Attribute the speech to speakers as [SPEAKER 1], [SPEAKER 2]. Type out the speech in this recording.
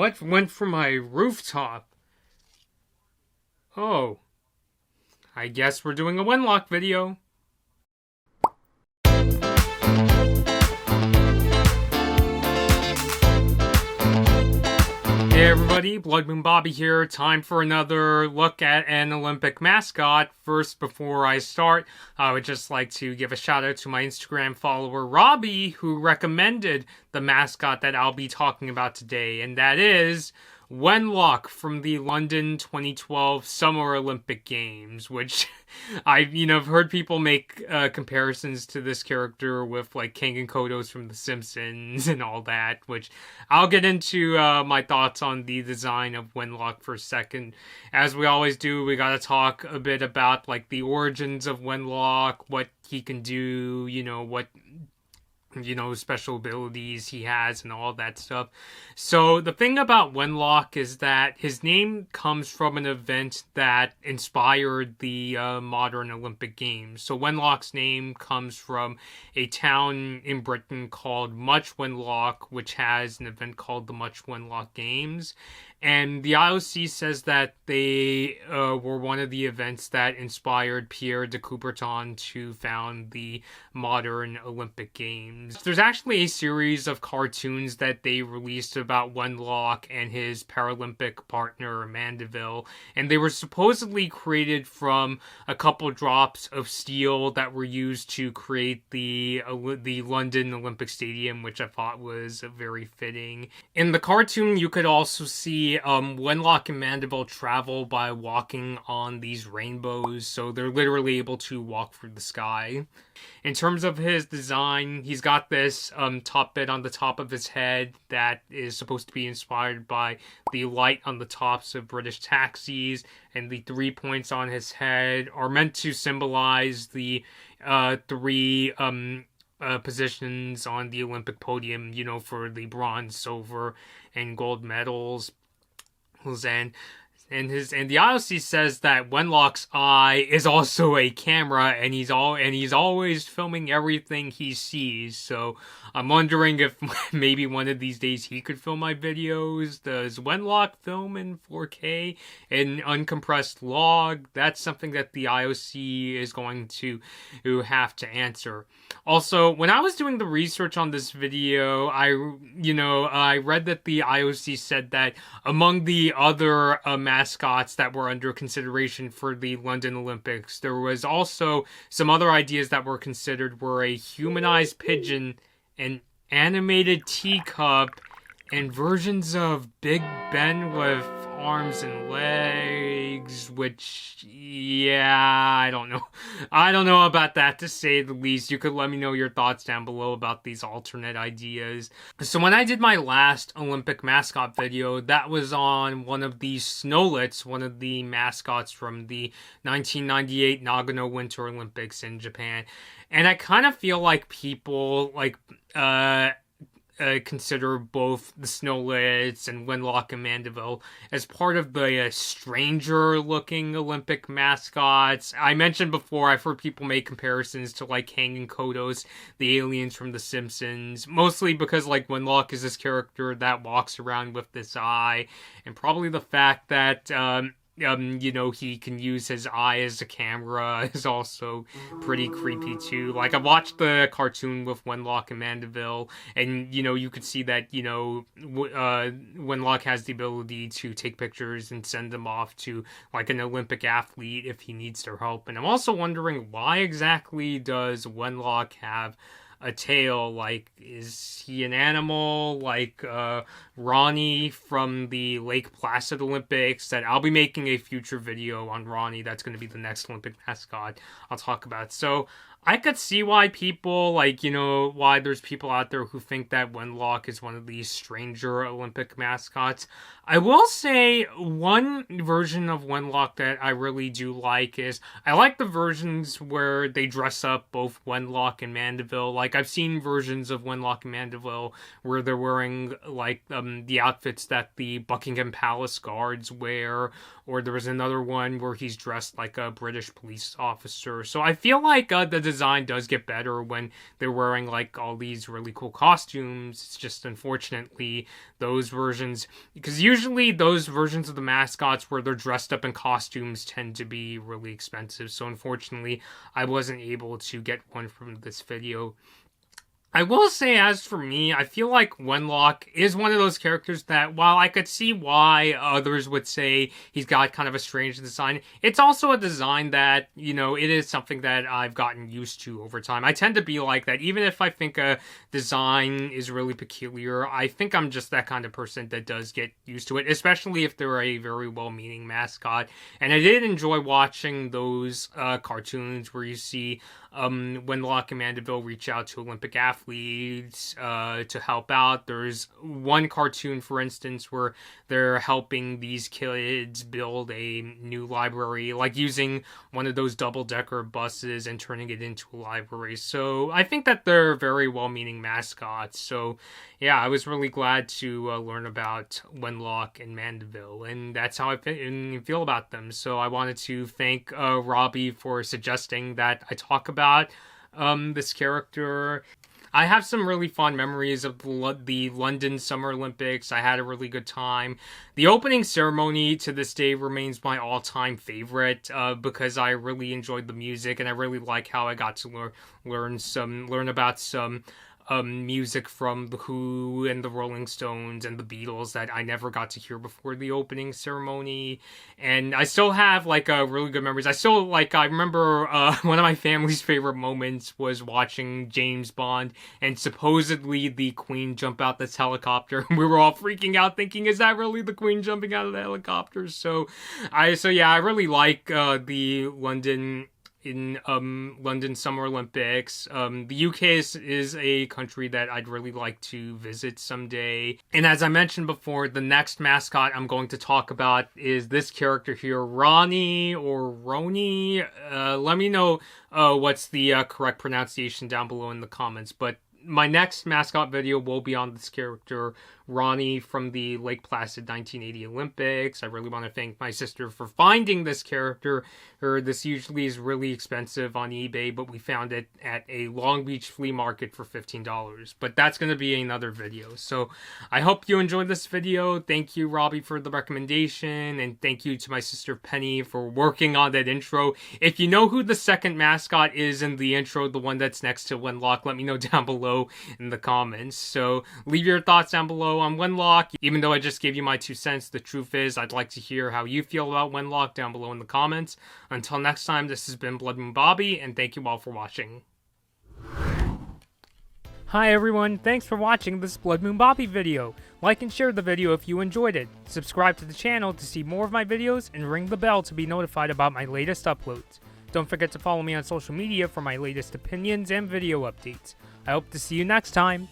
[SPEAKER 1] What went from my rooftop? Oh. I guess we're doing a Wenlock video. Hey everybody, Blood Moon Bobby here. Time for another look at an Olympic mascot. First, before I start, I would just like to give a shout out to my Instagram follower Robbie, who recommended the mascot that I'll be talking about today, and that is Wenlock from the London 2012 Summer Olympic Games, which I've heard people make comparisons to this character with like King and Kodos from The Simpsons and all that, which I'll get into my thoughts on the design of Wenlock for a second. As we always do, we gotta talk a bit about like the origins of Wenlock, what he can do, what special abilities he has and all that stuff. So the thing about Wenlock is that his name comes from an event that inspired the modern Olympic Games. So Wenlock's name comes from a town in Britain called Much Wenlock, which has an event called the Much Wenlock Games. And the IOC says that they were one of the events that inspired Pierre de Coubertin to found the modern Olympic Games. There's actually a series of cartoons that they released about Wenlock and his Paralympic partner Mandeville, and they were supposedly created from a couple drops of steel that were used to create the London Olympic Stadium, which I thought was very fitting. In the cartoon, you could also see Wenlock and Mandeville travel by walking on these rainbows, so they're literally able to walk through the sky. In terms of his design, he's got this top bit on the top of his head that is supposed to be inspired by the light on the tops of British taxis, and the 3 points on his head are meant to symbolize the three positions on the Olympic podium, for the bronze, silver, and gold medals. And the IOC says that Wenlock's eye is also a camera, and he's always filming everything he sees. So I'm wondering if maybe one of these days he could film my videos. Does Wenlock film in 4K in uncompressed log? That's something that the IOC is going to have to answer. Also, when I was doing the research on this video, I read that the IOC said that among the other mascots that were under consideration for the London Olympics, there was also some other ideas that were considered were a humanized pigeon, an animated teacup, and versions of Big Ben with arms and legs, which, yeah, I don't know. I don't know about that, to say the least. You could let me know your thoughts down below about these alternate ideas. So when I did my last Olympic mascot video, that was on one of the Snowlets, one of the mascots from the 1998 Nagano Winter Olympics in Japan. And I kind of feel like people, consider both the Snowlets and Wenlock and Mandeville as part of the stranger-looking Olympic mascots. I mentioned before, I've heard people make comparisons to like Kang and Kodos, the aliens from The Simpsons, mostly because like Wenlock is this character that walks around with this eye, and probably the fact that he can use his eye as a camera is also pretty creepy too. Like, I watched the cartoon with Wenlock and Mandeville, and, you could see that, Wenlock has the ability to take pictures and send them off to, like, an Olympic athlete if he needs their help. And I'm also wondering, why exactly does Wenlock have a tail? Like, is he an animal like Ronnie from the Lake Placid Olympics? That I'll be making a future video on Ronnie. That's going to be the next Olympic mascot I'll talk about. So I could see why people, why there's people out there who think that Wenlock is one of these stranger Olympic mascots. I will say one version of Wenlock that I really do like is, I like the versions where they dress up both Wenlock and Mandeville. Like, I've seen versions of Wenlock and Mandeville where they're wearing, like, the outfits that the Buckingham Palace guards wear, or there was another one where he's dressed like a British police officer. So I feel like the design does get better when they're wearing like all these really cool costumes. It's just unfortunately those versions, because usually those versions of the mascots where they're dressed up in costumes tend to be really expensive. So unfortunately, I wasn't able to get one from this video. I will say, as for me, I feel like Wenlock is one of those characters that, while I could see why others would say he's got kind of a strange design, it's also a design that, you know, it is something that I've gotten used to over time. I tend to be like that. Even if I think a design is really peculiar, I think I'm just that kind of person that does get used to it, especially if they're a very well-meaning mascot. And I did enjoy watching those cartoons where you see Wenlock and Mandeville reach out to Olympic athletes to help out. There's one cartoon, for instance, where they're helping these kids build a new library, like using one of those double-decker buses and turning it into a library. So I think that they're very well-meaning mascots. So yeah, I was really glad to learn about Wenlock and Mandeville, and that's how I feel about them. So I wanted to thank Robbie for suggesting that I talk about this character. I have some really fond memories of the London Summer Olympics. I had a really good time. The opening ceremony to this day remains my all-time favorite because I really enjoyed the music, and I really like how I got to learn about some music from The Who and the Rolling Stones and the Beatles that I never got to hear before the opening ceremony. And I still have like really good memories. I remember one of my family's favorite moments was watching James Bond and supposedly the Queen jump out this helicopter. We were all freaking out thinking, is that really the Queen jumping out of the helicopter? So I really like the London Summer Olympics. The UK is a country that I'd really like to visit someday. And as I mentioned before, the next mascot I'm going to talk about is this character here, Ronnie or Roni. Let me know what's the correct pronunciation down below in the comments. But my next mascot video will be on this character, Ronnie, from the Lake Placid 1980 Olympics. I really want to thank my sister for finding this character. This usually is really expensive on eBay, but we found it at a Long Beach flea market for $15. But that's going to be another video. So I hope you enjoyed this video. Thank you, Robbie, for the recommendation. And thank you to my sister Penny for working on that intro. If you know who the second mascot is in the intro, the one that's next to Wenlock, let me know down below in the comments. So leave your thoughts down below on Wenlock. Even though I just gave you my 2 cents, the truth is I'd like to hear how you feel about Wenlock down below in the comments. Until next time, this has been Blood Moon Bobby, and thank you all for watching. Hi everyone, thanks for watching this Blood Moon Bobby video. Like and share the video if you enjoyed it. Subscribe to the channel to see more of my videos, and ring the bell to be notified about my latest uploads. Don't forget to follow me on social media for my latest opinions and video updates. I hope to see you next time.